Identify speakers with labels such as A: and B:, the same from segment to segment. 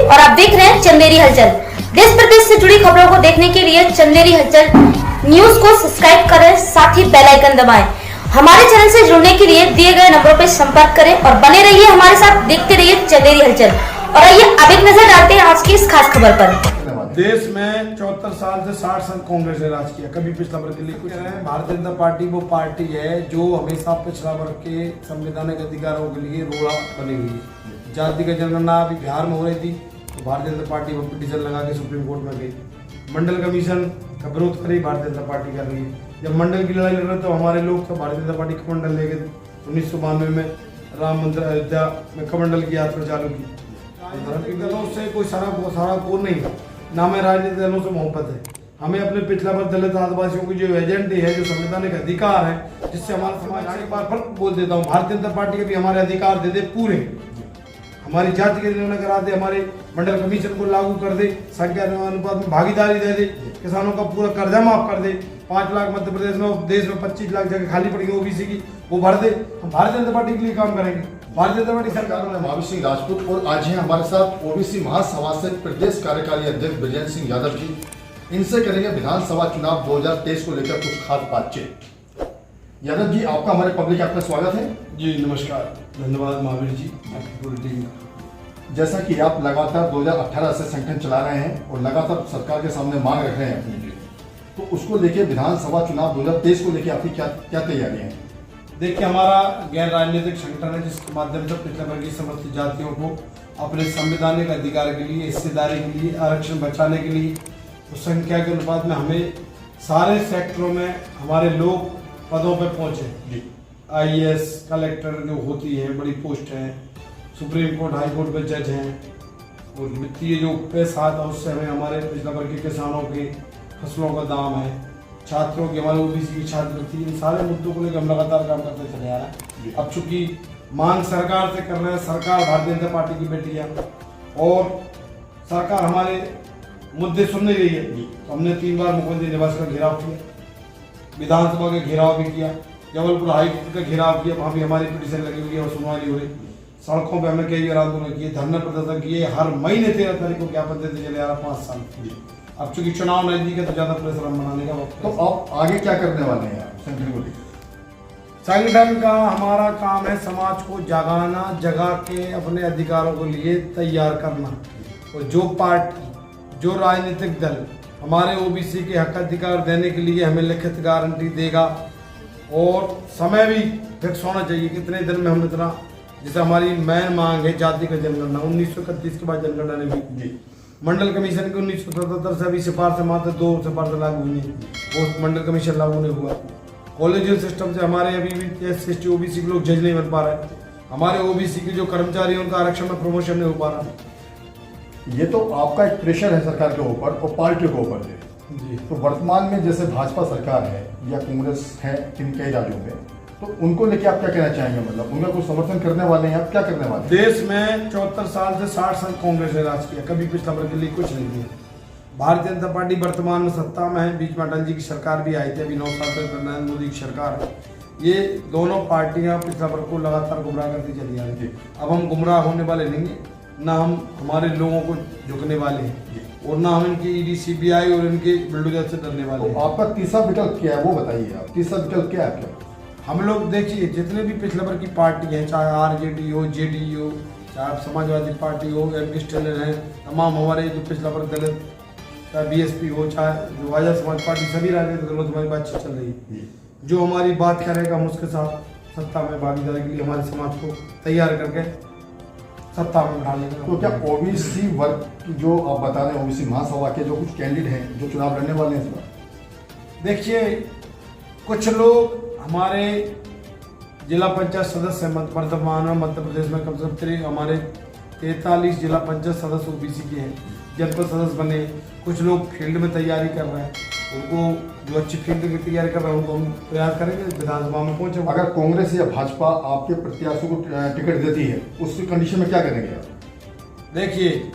A: और आप देख रहे हैं चंदेरी हलचल। देश प्रदेश से जुड़ी खबरों को देखने के लिए चंदेरी हलचल न्यूज को सब्सक्राइब करें, साथ ही बेल आइकन दबाएं। हमारे चैनल से जुड़ने के लिए दिए गए नंबरों पर संपर्क करें और बने रहिए हमारे साथ, देखते रहिए चंदेरी हलचल। और आइए अब एक नजर डालते हैं आज की इस खास खबर पर।
B: देश में 74 साल से 60 साल कांग्रेस ने राज किया, कभी पिछड़ा वर्ग के लिए कुछ है। भारतीय जनता पार्टी वो पार्टी है जो हमेशा पिछड़ा वर्ग के संवैधानिक अधिकारों के लिए रोड़ा बनी हुई है। जाति का जनगणना अभी बिहार में हो रही थी तो भारतीय जनता पार्टी वो पिटीशन लगा के सुप्रीम कोर्ट में गई। मंडल कमीशन का विरोध करी भारतीय जनता पार्टी कर रही है। जब मंडल की लड़ाई लड़ रहे तो हमारे लोग तो भारतीय जनता पार्टी कमंडल ले गए। 1992 में राम मंदिर अयोध्या में कमंडल की यात्रा चालू की। राजनीतिक दलों से कोई सारा कोर नहीं है, ना में राजनीतिक दलों से मोहब्बत है। हमें अपने पिछला वर्ग दलित आदिवासियों की जो एजेंडे है, जो संवैधानिक अधिकार है, जिससे हमारा समाज एक बार फिर बोल देता हूँ, भारतीय जनता पार्टी के भी हमारे अधिकार दे दे पूरे। हमारी जाति के निर्णय करा दे, हमारे मंडल कमीशन को लागू कर दे, संख्या अनुपात में भागीदारी दे दे, किसानों का पूरा कर्जा माफ कर दे। 5 लाख मध्य प्रदेश में, देश में 25 लाख जगह खाली पड़ी ओबीसी की, वो भर दे। हम भारतीय जनता पार्टी के लिए काम करेंगे। भारतीय जनता पार्टी सरकार में
C: महावीर सिंह राजपूत और आज हैं हमारे साथ ओबीसी महासभा से प्रदेश कार्यकारी अध्यक्ष ब्रजेंद्र सिंह यादव जी। इनसे करेंगे विधानसभा चुनाव 2023 को लेकर कुछ खास बातचीत। यादव जी, आपका हमारे पब्लिक ऐप में स्वागत है।
B: जी नमस्कार, धन्यवाद महावीर जी, आपकी पूरी टीम का।
C: जैसा कि आप लगातार 2018 से संगठन चला रहे हैं और लगातार सरकार के सामने मांग रख रहे हैं अपने लिए, तो उसको लेके विधानसभा चुनाव 2023 को लेके आपकी क्या तैयारी है?
B: देखिए, हमारा गैर राजनीतिक संगठन है जिसके माध्यम से पिछड़े वर्ग की समस्त जातियों को अपने संवैधानिक अधिकार के लिए, हिस्सेदारी के लिए, आरक्षण बचाने के लिए, उस संख्या के अनुपात में हमें सारे सेक्टरों में हमारे लोग पदों पर पहुंचे। IAS कलेक्टर जो होती है, बड़ी पोस्ट है, सुप्रीम कोर्ट हाई कोर्ट में जज हैं, और वित्तीय जो पैसा आता है उससे हमें हमारे पिछड़ा वर्ग के किसानों के फसलों का दाम है, छात्रों की, हमारे ओबीसी की छात्रवृत्ति, इन सारे मुद्दों को लेकर हम लगातार काम करते चले आ रहे हैं। अब चूंकि मांग सरकार से कर रहे हैं, सरकार भारतीय जनता पार्टी की बेटी है और सरकार हमारे मुद्दे सुन नहीं रही है, तो हमने 3 बार मुख्यमंत्री निवास का घेराव किया, विधानसभा का घेराव भी किया, जबलपुर हाईकोर्ट का घेराव किया, वहाँ भी हमारी पिटीशन लगी हुई है और सुनवाई हो रही। सड़कों पर हमने कई बार आंदोलन किए, धरना प्रदर्शन किए, हर महीने 13 तारीख को ज्ञापन देते चले आ रहा 5 साल। अब चूंकि चुनाव नजदीक है तो ज्यादा प्रेशर हम बनाने का वक्त।
C: तो आप आगे क्या करने वाले हैं संगठन को लेकर?
B: संगठन का हमारा काम है समाज को जगाना, जगा के अपने अधिकारों को लिए तैयार करना। और जो पार्टी, जो राजनीतिक दल हमारे ओबीसी के हक अधिकार देने के लिए हमें लिखित गारंटी देगा, और समय भी फिक्स होना चाहिए कितने दिन में हम इतना, जैसे हमारी मेन मांग है जाति का जनगणना। 1931 के बाद जनगणना नहीं हुई। मंडल कमीशन की 1977 से अभी सिफारिश मात्र 2 सिफारिश लागू हुई है, वो मंडल कमीशन लागू नहीं हुआ। कॉलेजियल सिस्टम से हमारे अभी भी SC ओबीसी के लोग जज नहीं बन पा रहे। हमारे ओबीसी के जो कर्मचारी हैं उनका आरक्षण में प्रमोशन नहीं हो पा रहा।
C: ये तो आपका एक प्रेशर है सरकार के ऊपर और पार्टी के ऊपर
B: जी।
C: तो वर्तमान में जैसे भाजपा सरकार है या कांग्रेस है कई राज्यों में, तो उनको लेके आप क्या कहना चाहेंगे? मतलब उनका कुछ समर्थन करने वाले हैं, आप क्या करने वाले हैं?
B: देश में 74 साल से 60 साल कांग्रेस ने राज किया, कभी पिछड़ा वर्ग के लिए कुछ नहीं किया। भारतीय जनता पार्टी वर्तमान में सत्ता में है, बीच में अटल जी की सरकार भी आई थी, अभी 9 साल तक नरेंद्र मोदी की सरकार है। ये दोनों पार्टियां पिछड़ा वर्ग को लगातार गुमराह करती चली आ रही है। अब हम गुमराह होने वाले नहीं है, ना हम हमारे लोगों को झुकने वाले हैं, और ना हम इनकी ED CBI और इनके बुलडोजर से डरने वाले हैं।
C: तो आपका तीसरा विकल्प क्या है वो बताइए आप, तीसरा विकल्प क्या है आपका?
B: हम लोग देखिए, जितने भी पिछले वर्ग की पार्टी हैं, चाहे RJD हो, JDU हो, चाहे समाजवादी पार्टी हो, MP स्टैलिन है, तमाम हमारे जो पिछला वर्ग दलित, चाहे BSP हो, चाहे जो आजाद समाज पार्टी, सभी राजनीतिक दलों से हमारी बातचीत चल रही है। जो हमारी बात करेगा हम उसके साथ सत्ता में भागीदारी के लिए हमारे समाज को तैयार करके सत्ता में डालने का।
C: तो क्या ओबीसी वर्ग की जो आप बता रहे हैं, ओबीसी महासभा के जो कुछ कैंडिडेट हैं जो चुनाव लड़ने वाले हैं इस बार?
B: देखिए, कुछ लोग हमारे जिला पंचायत सदस्य वर्तमान में मध्य प्रदेश में कम से कम हमारे 43 जिला पंचायत सदस्य ओबीसी के हैं, जनपद सदस्य बने। कुछ लोग फील्ड में तैयारी कर रहे हैं, उनको जो अच्छी फील्ड की तैयारी कर रहे हैं उनको हम प्रयास करेंगे विधानसभा में पहुंचे।
C: अगर कांग्रेस या भाजपा आपके प्रत्याशियों को टिकट देती है, उस कंडीशन में क्या करेंगे आप?
B: देखिए,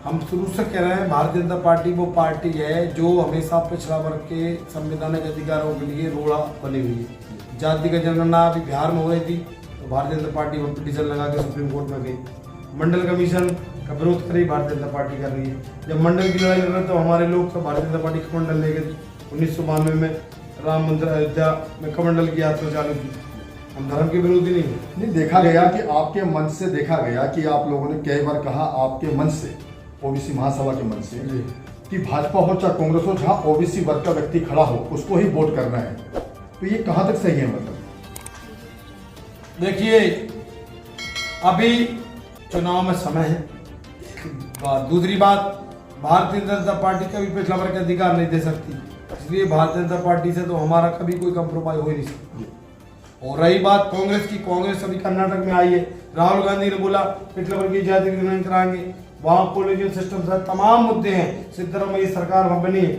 B: हम शुरू से कह रहे हैं भारतीय जनता पार्टी वो पार्टी है जो हमेशा पिछड़ा वर्ग के संवैधानिक अधिकारों के लिए रोड़ा बनी हुई है। जाति का जनगणना अभी बिहार में हो रही थी तो भारतीय जनता पार्टी वो पिटीशन लगा के सुप्रीम कोर्ट में गई। मंडल कमीशन का विरोध कर रही भारतीय जनता पार्टी कर रही है। जब मंडल की लड़ाई लड़ रहे तो हमारे लोग तो भारतीय जनता पार्टी कमंडल लेके 1992 में राम मंदिर अयोध्या में कमंडल की यात्रा चालू की। हम धर्म के विरोधी नहीं है।
C: नहीं, देखा गया कि आपके मंच से देखा गया कि आप लोगों ने कई बार कहा आपके मंच से, ओबीसी महासभा के मंच से, कि भाजपा हो चाहे कांग्रेस हो, जहां ओबीसी वर्ग का व्यक्ति खड़ा हो उसको ही वोट करना है। तो ये कहां तक सही है? मतलब
B: देखिए, अभी चुनाव में समय है। दूसरी बात, भारतीय जनता पार्टी का भी पिछला वर्ग का अधिकार नहीं दे सकती, इसलिए भारतीय जनता पार्टी से तो हमारा कभी कोई कंप्रोमाइज हो ही नहीं सकती। और रही बात कांग्रेस की, कांग्रेस अभी कर्नाटक में आई है। राहुल गांधी ने बोला पिछले वर्ग की जाति निर्णय कराएंगे, वहां कोलिजन सिस्टम से तमाम मुद्दे हैं। सिद्धरामैया सरकार वहां बनी है,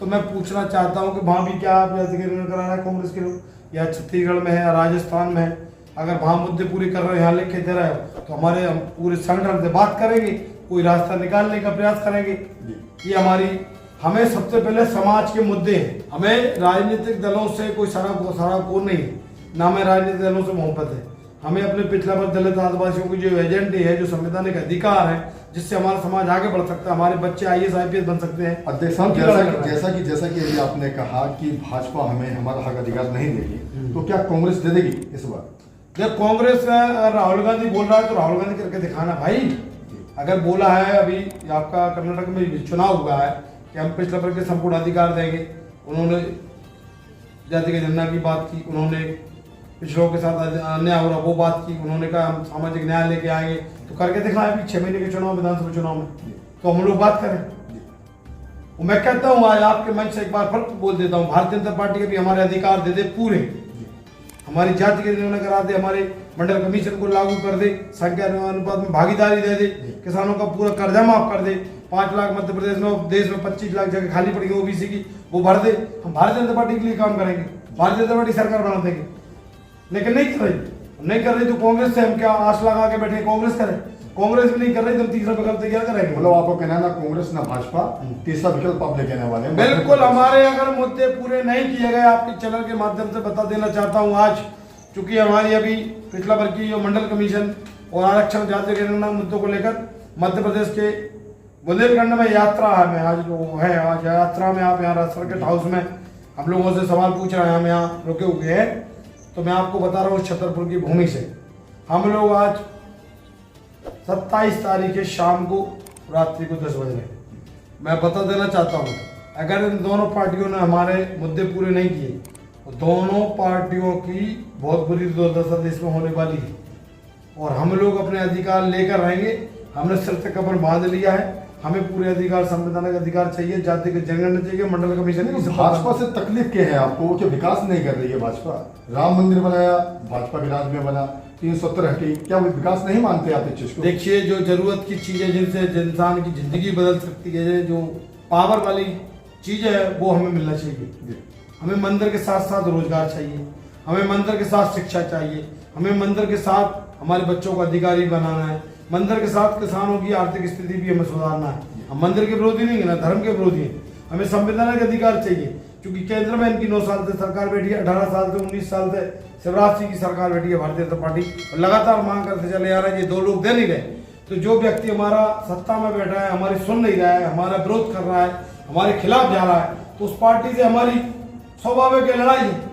B: तो मैं पूछना चाहता हूं कि वहां भी क्या आप जाति निर्णय करा रहा है कांग्रेस के लोग, या छत्तीसगढ़ में है या राजस्थान में है? अगर वहां मुद्दे पूरे कर रहे हो, यहाँ लिख के दे रहे हो, तो हमारे हम पूरे संगठन से बात करेंगे, कोई रास्ता निकालने का प्रयास करेंगे। ये हमें सबसे पहले समाज के मुद्दे हैं। हमें राजनीतिक दलों से कोई सारा को नहीं है, ना हमें राजनीतिक दलों से मोहब्बत है। हमें अपने पिछला वर्ग दलित आदिवासियों की जो एजेंडे है, जो संवैधानिक अधिकार है, जिससे हमारा समाज आगे बढ़ सकता है, हमारे बच्चे IAS IPS बन सकते हैं।
C: अध्यक्ष, जैसा कि अभी आपने कहा कि भाजपा हमें हमारा हक अधिकार नहीं देगी, तो क्या कांग्रेस दे देगी इस बार?
B: जब कांग्रेस राहुल गांधी बोल रहा है तो राहुल गांधी करके दिखाना भाई। अगर बोला है, अभी आपका कर्नाटक में चुनाव हुआ है कि हम पिछले वर्ग के संपूर्ण अधिकार देंगे, उन्होंने जाति की जनगणना की बात की, उन्होंने पिछड़ों के साथ अन्याय हो रहा वो बात की, उन्होंने कहा हम सामाजिक न्याय लेके आएंगे, तो करके दिखाएं। अभी 6 महीने के चुनाव, विधानसभा चुनाव में, तो हम लोग बात करें। मैं कहता हूँ आज आपके मंच से एक बार फिर बोल देता हूँ, भारतीय जनता पार्टी के भी हमारे अधिकार दे दे पूरे, हमारी जाति के निर्णय करा दे, हमारे मंडल कमीशन को लागू कर दे, संख्या अनुपात में भागीदारी दे दे, किसानों का पूरा कर्जा माफ कर दे, 5 लाख मध्य प्रदेश में, देश में 25 लाख जगह खाली पड़ी है ओबीसी की, वो भर दे। हम भारतीय जनता पार्टी के लिए काम करेंगे, भारतीय जनता पार्टी सरकार बना देंगे, लेकिन नहीं कर रही तो कांग्रेस से हम क्या आस लगा के बैठे? कांग्रेस करे, कांग्रेस भी नहीं कर रही तो हम तीसरा विकल्प तैयार करेंगे।
C: मतलब आपको कहना ना कांग्रेस ना भाजपा, तीसरा विकल्प आप लेके आने वाले हैं?
B: बिल्कुल। हमारे अगर मुद्दे पूरे नहीं किए गए, आपके चैनल के माध्यम से बता देना चाहता हूँ आज, चूंकि हमारी अभी पिछला वर्ग की जो मंडल कमीशन और आरक्षण जाति के मुद्दों को लेकर मध्य प्रदेश के बुंदेलखंड में यात्रा है, मैं आज यात्रा में आप यहाँ सर्किट हाउस में हम लोगों से सवाल पूछ रहे हैं, हम यहाँ रुके हुए हैं, तो मैं आपको बता रहा हूँ छतरपुर की भूमि से हम लोग आज 27 तारीख के शाम को रात्रि को 10 बज रहे। मैं बता देना चाहता हूँ, अगर इन दोनों पार्टियों ने हमारे मुद्दे पूरे नहीं किए तो दोनों पार्टियों की बहुत बुरी दुर्दशा देश में होने वाली है, और हम लोग अपने अधिकार लेकर रहेंगे। हमने सिर से कमर बांध लिया है, हमें पूरे अधिकार, संवैधानिक अधिकार चाहिए, जाति के जनगणना चाहिए, मंडल कमीशन की।
C: भाजपा से तकलीफ क्या है आपको कि विकास नहीं कर रही है भाजपा? राम मंदिर बनाया, भाजपा के राज में बना, 370 हटी, क्या वो विकास नहीं मानते आप इस चीज को?
B: देखिए, जो जरूरत की चीजें जिनसे इंसान की जिंदगी बदल सकती है, जो पावर वाली चीजें है, वो हमें मिलना चाहिए। हमें मंदिर के साथ साथ रोजगार चाहिए, हमें मंदिर के साथ शिक्षा चाहिए, हमें मंदिर के साथ हमारे बच्चों को अधिकारी बनाना है, मंदिर के साथ किसानों की आर्थिक स्थिति भी हमें सुधारना है। हम मंदिर के विरोधी नहीं है ना, धर्म के विरोधी हैं। हमें संवैधानिक अधिकार चाहिए, क्योंकि केंद्र में इनकी 9 साल से सरकार बैठी है, 18 साल से 19 साल से शिवराज सिंह की सरकार बैठी है भारतीय जनता पार्टी, और लगातार मांग करते चले आ रहा है। ये 2 लोग दे नहीं गए, तो जो व्यक्ति हमारा सत्ता में बैठा है, हमारी सुन नहीं रहा है, हमारा विरोध कर रहा है, हमारे खिलाफ जा रहा है, तो उस पार्टी से हमारी स्वाभाविक लड़ाई है।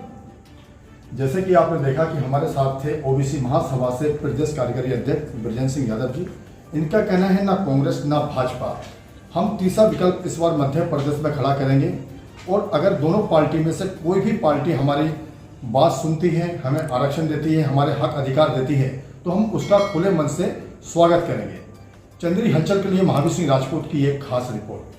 C: जैसे कि आपने देखा कि हमारे साथ थे ओबीसी महासभा से प्रदेश कार्यकारी अध्यक्ष बृजेंद्र सिंह यादव जी। इनका कहना है ना कांग्रेस ना भाजपा, हम तीसरा विकल्प इस बार मध्य प्रदेश में खड़ा करेंगे, और अगर दोनों पार्टी में से कोई भी पार्टी हमारी बात सुनती है, हमें आरक्षण देती है, हमारे हक अधिकार देती है, तो हम उसका खुले मन से स्वागत करेंगे। चंदेरी हलचल के लिए महावीर सिंह राजपूत की एक खास रिपोर्ट।